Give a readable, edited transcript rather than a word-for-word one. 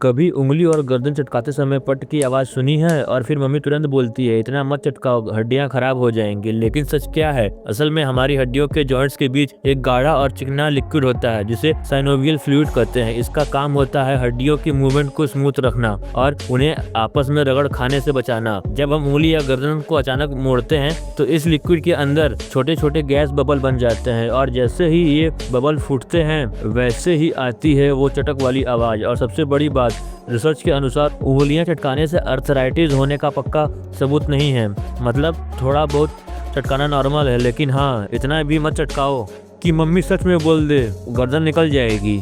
कभी उंगली और गर्दन चटकाते समय पट की आवाज सुनी है और फिर मम्मी तुरंत बोलती है इतना मत चटकाओ, हड्डियां खराब हो जाएंगी। लेकिन सच क्या है? असल में हमारी हड्डियों के जॉइंट्स के बीच एक गाढ़ा और चिकना लिक्विड होता है जिसे साइनोवियल फ्लूइड कहते हैं। इसका काम होता है हड्डियों की मूवमेंट को स्मूथ रखना और उन्हें आपस में रगड़ खाने से बचाना। जब हम उंगली या गर्दन को अचानक मोड़ते हैं तो इस लिक्विड के अंदर छोटे छोटे गैस बबल बन जाते हैं और जैसे ही ये बबल फूटते हैं वैसे ही आती है वो चटक वाली आवाज। और सबसे बड़ी बात, रिसर्च के अनुसार उंगलियां चटकाने से अर्थराइटिस होने का पक्का सबूत नहीं है। मतलब थोड़ा बहुत चटकाना नॉर्मल है, लेकिन हाँ, इतना भी मत चटकाओ कि मम्मी सच में बोल दे गर्दन निकल जाएगी।